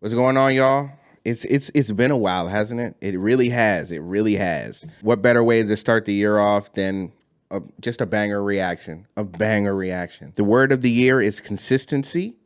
What's going on, y'all? It's been a while, hasn't it? It really has. It really has. What better way to start the year off than just a banger reaction? A banger reaction. The word of the year is consistency.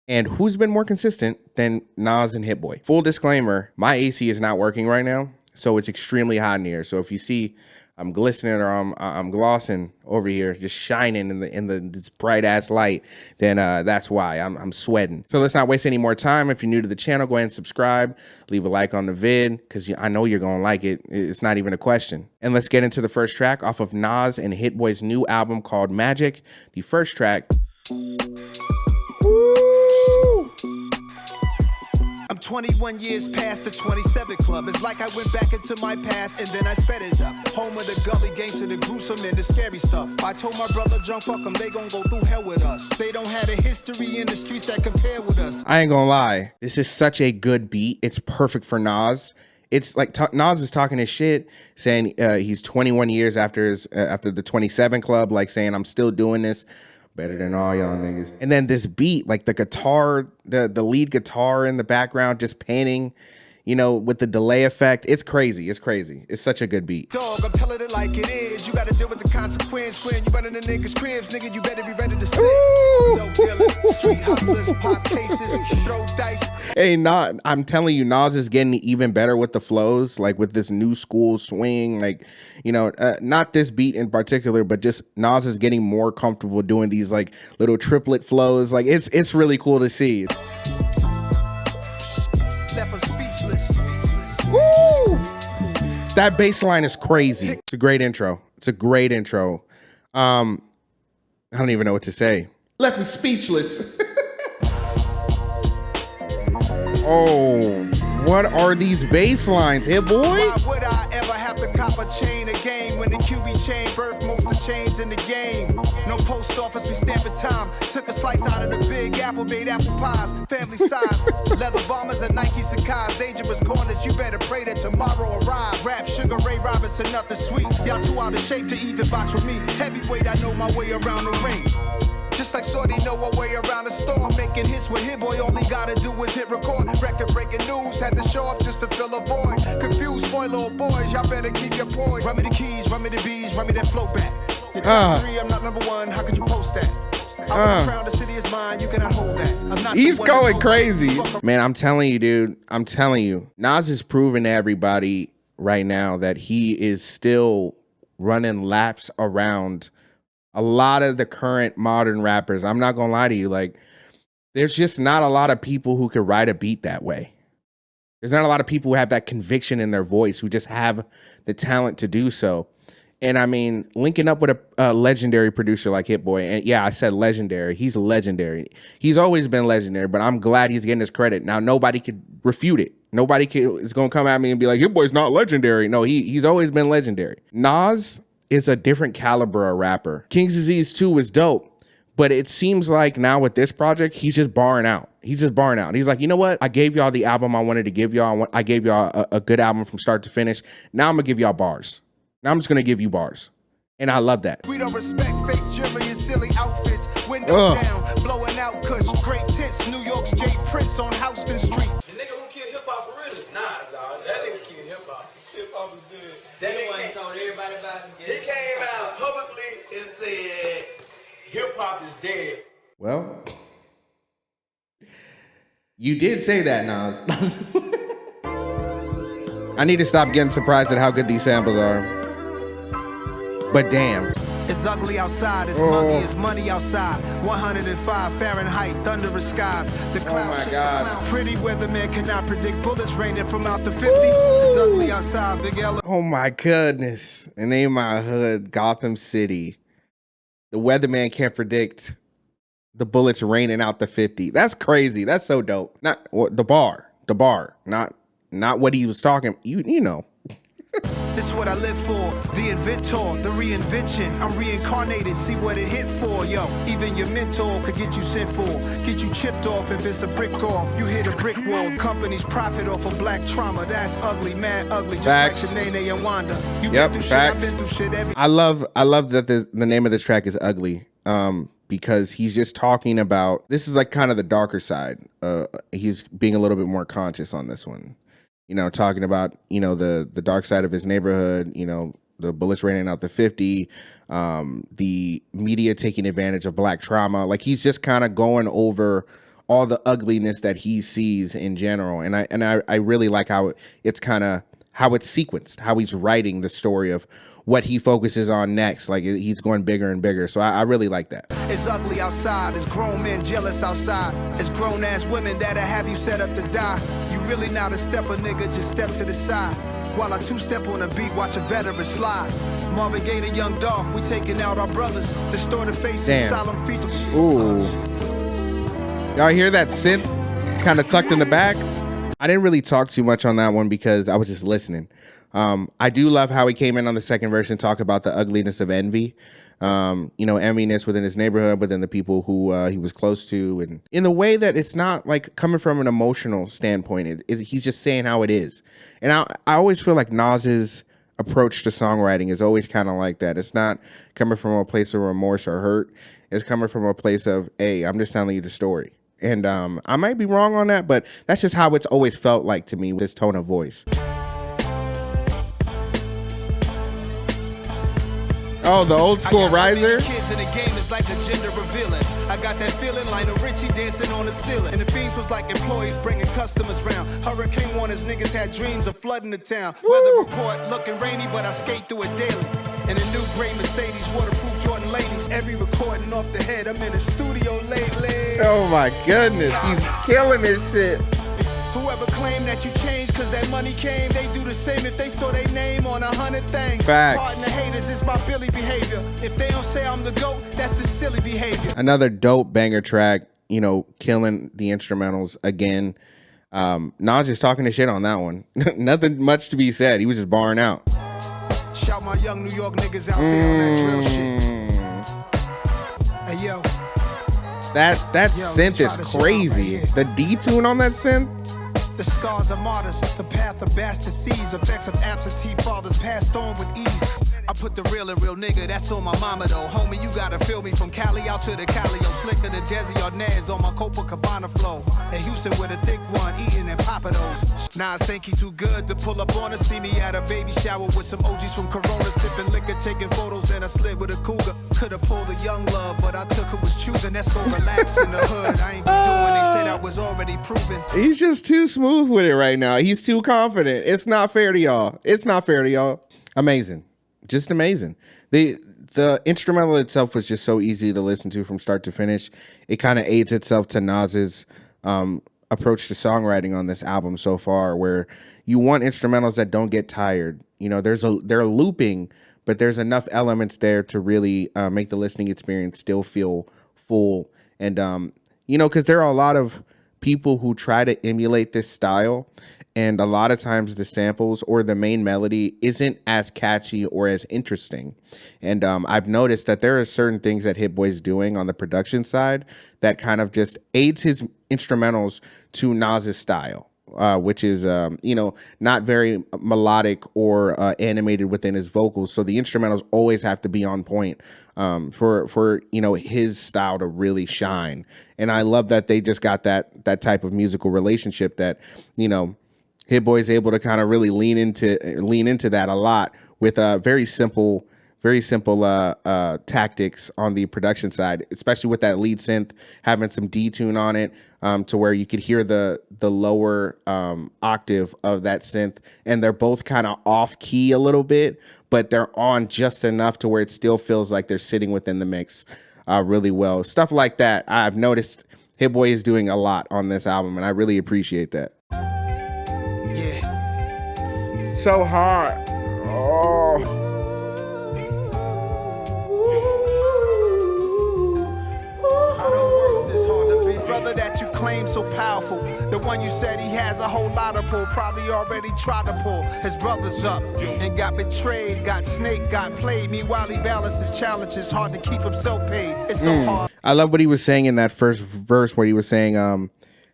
And who's been more consistent than NAS and HITBOY? Full disclaimer, my AC is not working right now, so it's extremely hot in here. So if you see I'm glistening or I'm glossing over here, just shining in this bright ass light, then that's why I'm sweating. So let's not waste any more time. If you're new to the channel, go ahead and subscribe, leave a like on the vid, because I know you're gonna like it. It's not even a question. And let's get into the first track off of NAS and HITBOY's new album called Magic. The first track. I'm 21 years past the 27 club. It's like I went back into my past and then I sped it up. Home of the gully gangsta, the gruesome and the scary stuff. I told my brother, jump, fuck them, they gon' go through hell with us. They don't have a history in the streets that compare with us. I ain't gonna lie, this is such a good beat. It's perfect for NAS. It's like Nas is talking his shit, saying he's 21 years after the 27 club, like saying I'm still doing this better than all y'all niggas. And then this beat, like the guitar, the lead guitar in the background just panning, you know, with the delay effect. It's crazy. It's crazy. It's such a good beat. Dog, I'm telling it like it is. You gotta deal with the consequence when you running the niggas' cribs, nigga. You better be ready to sit. Dope dealers, street hustlers, pop cases, throw dice. Hey, I'm telling you, Nas is getting even better with the flows, like with this new school swing, like, you know, not this beat in particular, but just Nas is getting more comfortable doing these like little triplet flows. Like it's really cool to see. Left them speechless. Woo! That bass line is crazy. It's a great intro. It's a great intro. I don't even know what to say. Left me speechless. Oh, what are these bass lines, HITBOY? Why would I ever have to cop a chain again when the QB chain birthed most of the chains in the game? No post office, we stamping time. Took a slice out of the big apple, made apple pies, family size. Leather bombers and Nike Sacai's, dangerous corners. You better pray that tomorrow arrives. Rap Sugar Ray Robinson, nothing sweet. Y'all too out of shape to even box with me. Heavyweight, I know my way around the ring. Just like Shorty know a way around the storm. Making hits with HITBOY, all he gotta do is hit record. Record breaking news, had to show up just to fill a void. Confused boy, little boys, y'all better keep your poise. Run me the keys, run me the bees, run me that flow back. You're top 3, I'm not number 1, how could you post that? I'm proud, the city is mine, you cannot hold that. I'm not. He's going crazy. Man, I'm telling you, dude, I'm telling you. Nas is proving to everybody right now that he is still running laps around a lot of the current modern rappers. I'm not gonna lie to you, like there's just not a lot of people who could write a beat that way. There's not a lot of people who have that conviction in their voice, who just have the talent to do so. And I mean, linking up with a legendary producer like HITBOY, and yeah, I said legendary. He's legendary. He's always been legendary, but I'm glad he's getting his credit. Now, nobody could refute it. Nobody is gonna come at me and be like, HITBOY's not legendary. No, he's always been legendary. Nas is a different caliber of rapper. King's Disease 2 is dope, but it seems like now with this project, he's just barring out. He's just barring out. He's like, you know what? I gave y'all the album I wanted to give y'all. I gave y'all a good album from start to finish. Now I'm gonna give y'all bars. Now I'm just gonna give you bars. And I love that. We don't respect fake jewelry and silly outfits. Window down, blowing out kush. Great tits, New York's J. Prince on Houston Street. The nigga who killed hip-hop for real is Nas, dog. That nigga killed hip-hop. Hip-hop is good. That nigga told everybody about it. He came out publicly and said hip-hop is dead. Well, you did say that, Nas. I need to stop getting surprised at how good these samples are. But damn. It's ugly outside, it's muggy, it's money outside. 105 Fahrenheit, thunderous skies. The cloud my God. Pretty weatherman cannot predict bullets raining from out the 50. It's ugly outside, Big L. Oh my goodness. And name my hood, Gotham City. The weatherman can't predict the bullets raining out the 50. That's crazy. That's so dope. Not the bar, not what he was talking. You know. This is what I live for, the inventor, the reinvention. I'm reincarnated, see what it hit for, yo. Even your mentor could get you sent for, get you chipped off if it's a brick off. You hit a brick wall, companies profit off of black trauma. That's ugly, man, ugly, just Facts. like Shanae and Wanda. You Yep, been through facts. shit, I've been through shit. I love that the name of this track is Ugly. because he's just talking about, this is like kind of the darker side. He's being a little bit more conscious on this one, you know, talking about, you know, the dark side of his neighborhood, you know, the bullets raining out the 50, the media taking advantage of Black trauma. Like, he's just kind of going over all the ugliness that he sees in general. And I really like how it's kind of, how it's sequenced, how he's writing the story of what he focuses on next. Like, he's going bigger and bigger. So I really like that. It's ugly outside, it's grown men jealous outside. It's grown ass women that'll have you set up to die. You really not a stepper, nigga, just step to the side. While I two-step on the beat, watch a veteran slide. Marvin Gaye to Young Dolph, we taking out our brothers. Distorted faces, Damn. solemn features. Ooh. Y'all hear that synth kind of tucked in the back? I didn't really talk too much on that one because I was just listening. I do love how he came in on the second verse and talked about the ugliness of envy. You know, enviness within his neighborhood, within the people who he was close to, and in the way that it's not like coming from an emotional standpoint. He's just saying how it is. And I always feel like Nas's approach to songwriting is always kind of like that. It's not coming from a place of remorse or hurt. It's coming from a place of, hey, I'm just telling you the story. And I might be wrong on that, but that's just how it's always felt like to me with his tone of voice. Oh, the old school riser. Kids in the game is like a gender revealing. I got that feeling, Lionel Richie dancing on the ceiling. And the fiends was like employees bringing customers round. Hurricane warners, niggas had dreams of flooding the town. Weather report looking rainy, but I skate through it daily. And a new gray Mercedes, waterproof Jordan ladies. Every recording off the head, I'm in the studio lately. Oh my goodness, he's killing this shit. Whoever claimed that you changed cause that money came, they do the same if they saw their name on 100 things. Facts. Pardon the haters, it's my Billy behavior. If they don't say I'm the GOAT, that's the silly behavior. Another dope banger track, you know, killing the instrumentals again. Nas just talking to shit on that one. Nothing much to be said. He was just barring out. Shout my young New York niggas out there on that drill shit. Hey yo. That Yo, synth is try this shit out crazy. right here. The D-tune on that synth. The scars of martyrs, the path of bastard seeds, effects of absentee fathers passed on with ease. I put the real and real nigga, that's on my mama though. Homie, you gotta feel me from Cali out to the Cali. I'm slicker than Desi or Naz on my Copacabana flow. In Houston with a thick one, eating and popping those. Nah, I think he too good to pull up on us. See me at a baby shower with some OGs from Corona, sipping liquor, taking photos, and I slid with a cougar. Could've pulled a young love, but I took her was choosing. That's go relaxed in the hood. I ain't been doing, they said I was already proven. He's just too smooth with it right now. He's too confident. It's not fair to y'all. It's not fair to y'all. Amazing. Just amazing. The instrumental itself was just so easy to listen to from start to finish. It kind of aids itself to Nas's approach to songwriting on this album so far, where you want instrumentals that don't get tired. You know, they're looping, but there's enough elements there to really make the listening experience still feel full. And, you know, because there are a lot of people who try to emulate this style, and a lot of times the samples or the main melody isn't as catchy or as interesting. And I've noticed that there are certain things that Hit-Boy's doing on the production side that kind of just aids his instrumentals to Nas's style, which is, you know, not very melodic or animated within his vocals. So the instrumentals always have to be on point for you know, his style to really shine. And I love that they just got that type of musical relationship that, you know, Hit-Boy is able to kind of really lean into that a lot with very simple tactics on the production side, especially with that lead synth having some D-tune on it, to where you could hear the lower octave of that synth, and they're both kind of off key a little bit, but they're on just enough to where it still feels like they're sitting within the mix really well. Stuff like that I've noticed Hit-Boy is doing a lot on this album, and I really appreciate that. Yeah. So hot. Oh. I don't work this hard to be brother that you claim so powerful. The one you said he has a whole lot of pull, probably already tried to pull his brothers up and got betrayed, got snaked, got played. Meanwhile, he balances challenges, hard to keep himself paid. It's so hard. I love what he was saying in that first verse where he was saying,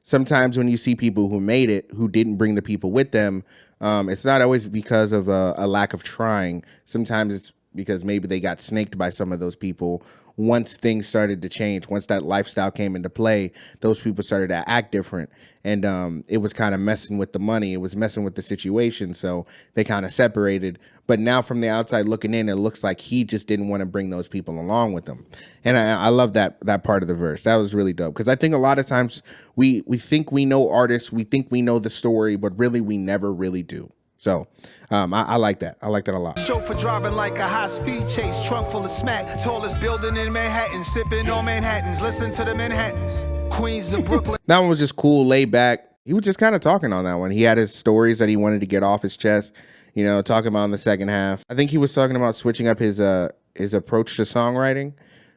sometimes when you see people who made it, who didn't bring the people with them, it's not always because of a lack of trying. Sometimes it's because maybe they got snaked by some of those people. Once things started to change, once that lifestyle came into play, those people started to act different. And it was kind of messing with the money. It was messing with the situation. So they kind of separated. But now from the outside looking in, it looks like he just didn't want to bring those people along with him. And I love that part of the verse. That was really dope. Because I think a lot of times we think we know artists, we think we know the story, but really we never really do. So I like that. I like that a lot. Chauffeur driving like a high-speed chase, trunk full of smack. Tallest building in Manhattan, sipping on Manhattans. Listen to the Manhattans. Queens of Brooklyn. That one was just cool, laid back. He was just kind of talking on that one. He had his stories that he wanted to get off his chest, you know, talking about in the second half. I think he was talking about switching up his approach to songwriting,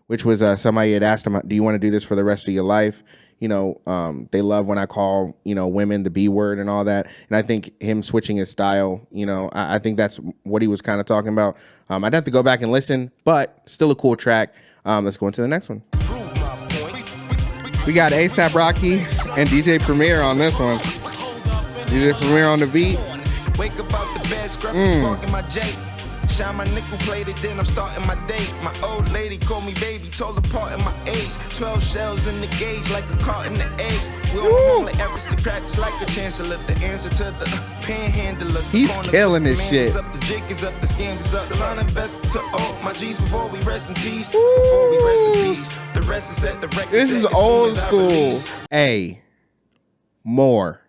which was somebody had asked him, do you want to do this for the rest of your life? You know, they love when I call, you know, women the B word and all that. And I think him switching his style, you know, I think that's what he was kind of talking about. I'd have to go back and listen, but still a cool track. Let's go into the next one. We got A$AP Rocky and DJ Premier on this one. DJ Premier on the beat. Wake up out the bed, scrubbing, sparking my J. Shine my nickel plated, then I'm starting my day. My old lady called me baby, told her part in my age. 12 shells in the gauge, like a carton of eggs. We all like aristocrats, like the chancellor. The answer to the panhandlers. He's killing this shit. Up, the jig is up, the scams is up. The line invest to all my G's before we rest in peace. Before we rest in peace. The rest is at the record. This is old school. Hey, more.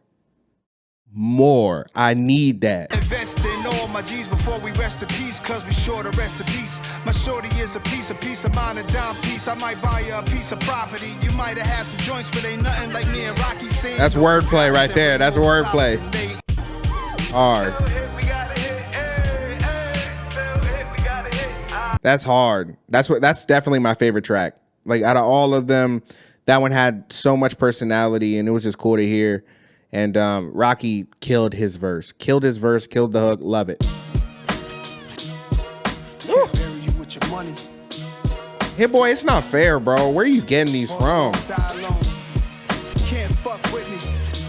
I need that. Invest in all my G's before we rest in peace, cause we short of recipes. My shorty is a piece of mine, a dime piece. I might buy you a piece of property. You might have had some joints, but ain't nothing like me and Rocky saying. That's wordplay right there. That's wordplay. Hard. That's hard. That's definitely my favorite track. Like out of all of them, that one had so much personality and it was just cool to hear. And Rocky killed his verse, killed the hook. Love it. Hitboy, it's not fair, bro. Where are you getting these from? Can't fuck with me.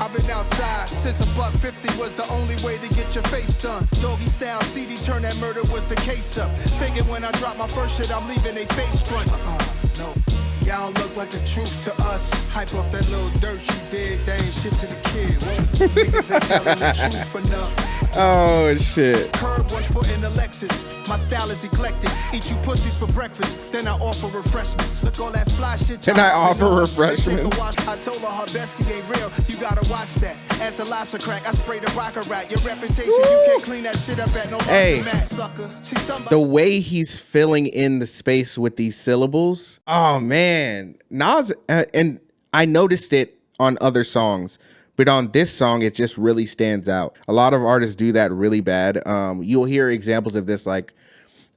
I've been outside since $1.50 was the only way to get your face done. Doggy style CD, turn that murder was the case up. Thinking when I drop my first shit, I'm leaving they face grunt. No. Y'all look like the truth to us. Hype off that little dirt you did. That ain't shit to the kid. Niggas ain't telling the truth enough. Oh, shit. Curb 1 foot in the Lexus. My style is eclectic. Eat you pussies for breakfast. Then I offer refreshments. Look, all that fly shit. Then I offer refreshments. I told her bestie ain't real. You gotta watch that. As a lobster crack, I sprayed a rocker rat. Your reputation, you can't clean that shit up at no mat, sucker. See somebody. The way he's filling in the space with these syllables. Oh, man. Nas, and I noticed it on other songs. But on this song, it just really stands out. A lot of artists do that really bad. You'll hear examples of this like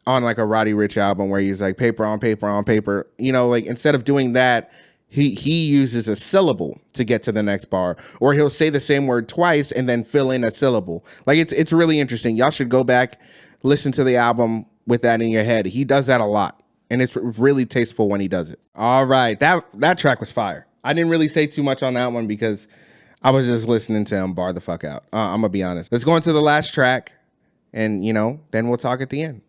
on like a Roddy Ricch album where he's like paper on paper on paper. You know, like instead of doing that, he uses a syllable to get to the next bar. Or he'll say the same word twice and then fill in a syllable. Like it's really interesting. Y'all should go back, listen to the album with that in your head. He does that a lot. And it's really tasteful when he does it. All right, that track was fire. I didn't really say too much on that one because I was just listening to him bar the fuck out. I'm gonna be honest. Let's go into the last track and, you know, then we'll talk at the end.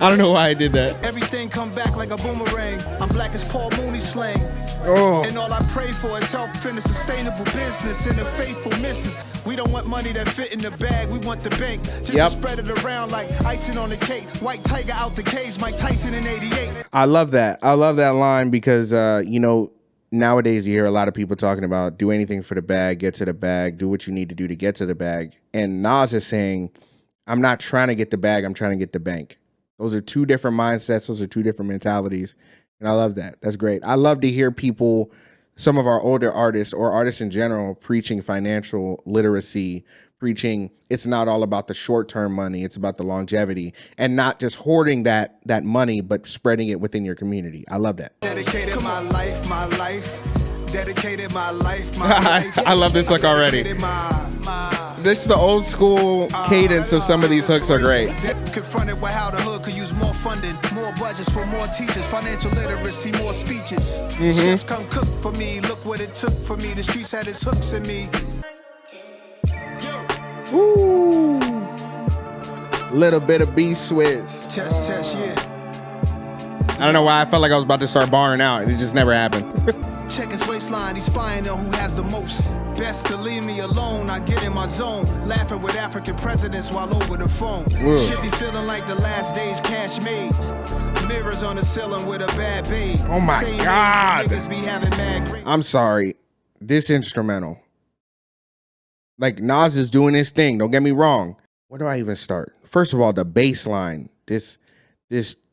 I don't know why I did that. Everything come back like a boomerang. I'm black as Paul Mooney slang. Oh. And all I pray for is health and a sustainable business and a faithful missus. We don't want money that fit in the bag. We want the bank. Just to spread it around like icing on the cake. White Tiger out the cage, Mike Tyson in 88. I love that. I love that line because, you know, nowadays you hear a lot of people talking about do anything for the bag, get to the bag, do what you need to do to get to the bag. And Nas is saying, I'm not trying to get the bag, I'm trying to get the bank. Those are two different mindsets. Those are two different mentalities. And I love that. That's great. I love to hear people, some of our older artists or artists in general, preaching financial literacy, preaching it's not all about the short-term money. It's about the longevity and not just hoarding that money, but spreading it within your community. I love that. Dedicated my life. Dedicated my life. I love this look already. This the old school cadence of some of these hooks are great. Confronted with how the hood could use more funding, more budgets for more teachers, financial literacy, more speeches. Chefs come cook for me, look what it took for me. The streets had its hooks in me. Woo. Little bit of B switch. Test, yeah. I don't know why I felt like I was about to start barring out, and it just never happened. Check his waistline, he's spying on who has the most. Best to leave me alone, I get in my zone. Laughing with African presidents while over the phone. Whoa. Should be feeling like the last days cash made. Mirrors on the ceiling with a bad babe. Oh my Same God. niggas be having mad great. I'm sorry. This instrumental. Like, Nas is doing his thing. Don't get me wrong. Where do I even start? First of all, the bass line. This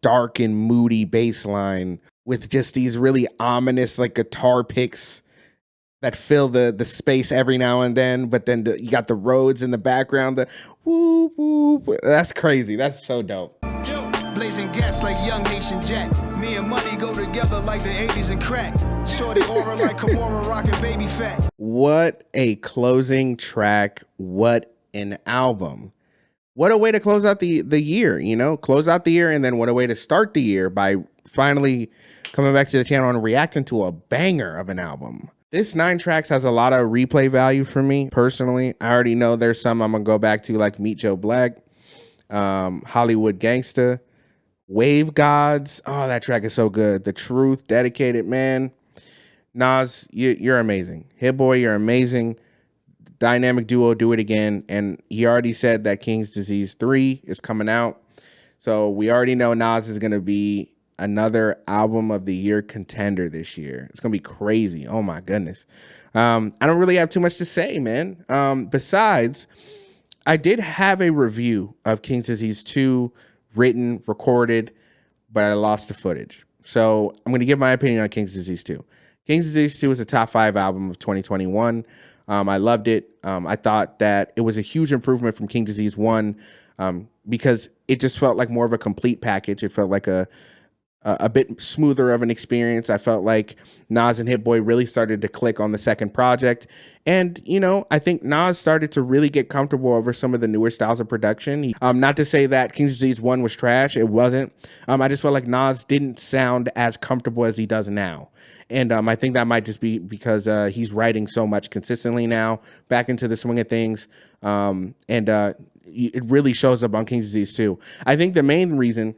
dark and moody bass line with just these really ominous like guitar picks that fill the space every now and then. But then you got the Rhodes in the background. The whoop, whoop. That's crazy. That's so dope. Blazing gas like young Haitian jet. Me and money go together like the 80s and crack. Shorty aura like Kimura rocking baby fat. What a closing track. What an album. What a way to close out the year, you know? Close out the year, and then what a way to start the year by finally coming back to the channel and reacting to a banger of an album. This 9 tracks has a lot of replay value for me, personally. I already know there's some I'm going to go back to, like Meet Joe Black, Hollywood Gangsta, Wave Gods. Oh, that track is so good. The Truth, Dedicated, man. Nas, you're amazing. Hitboy, you're amazing. Dynamic duo, do it again. And he already said that King's Disease 3 is coming out. So we already know Nas is going to be another album of the year contender this year. It's going to be crazy. Oh my goodness. I don't really have too much to say, man. Besides, I did have a review of King's Disease 2 written, recorded, but I lost the footage. So I'm going to give my opinion on King's Disease 2. King's Disease 2 is a top 5 album of 2021. I loved it. I thought that it was a huge improvement from King Disease 1 because it just felt like more of a complete package. It felt like a bit smoother of an experience. I felt like Nas and Hitboy really started to click on the second project. And, you know, I think Nas started to really get comfortable over some of the newer styles of production. Not to say that King Disease 1 was trash. It wasn't. I just felt like Nas didn't sound as comfortable as he does now. And I think that might just be because he's writing so much consistently now, back into the swing of things. It really shows up on King's Disease 2. I think the main reason,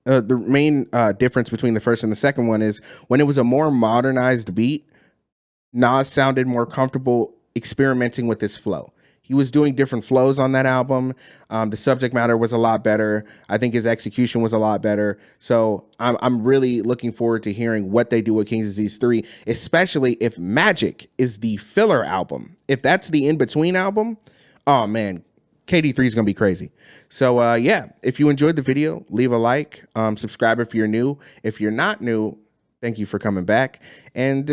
the main difference between the first and the second one is when it was a more modernized beat, Nas sounded more comfortable experimenting with his flow. He was doing different flows on that album. The subject matter was a lot better. I think his execution was a lot better. So I'm really looking forward to hearing what they do with King's Disease 3, especially if Magic is the filler album. If that's the in-between album, oh man, KD3 is going to be crazy. So yeah, if you enjoyed the video, leave a like, subscribe if you're new. If you're not new, thank you for coming back. And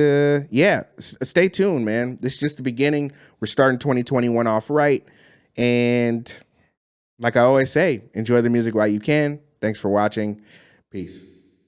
yeah, stay tuned, man. This is just the beginning. We're starting 2021 off right. And like I always say, enjoy the music while you can. Thanks for watching. Peace.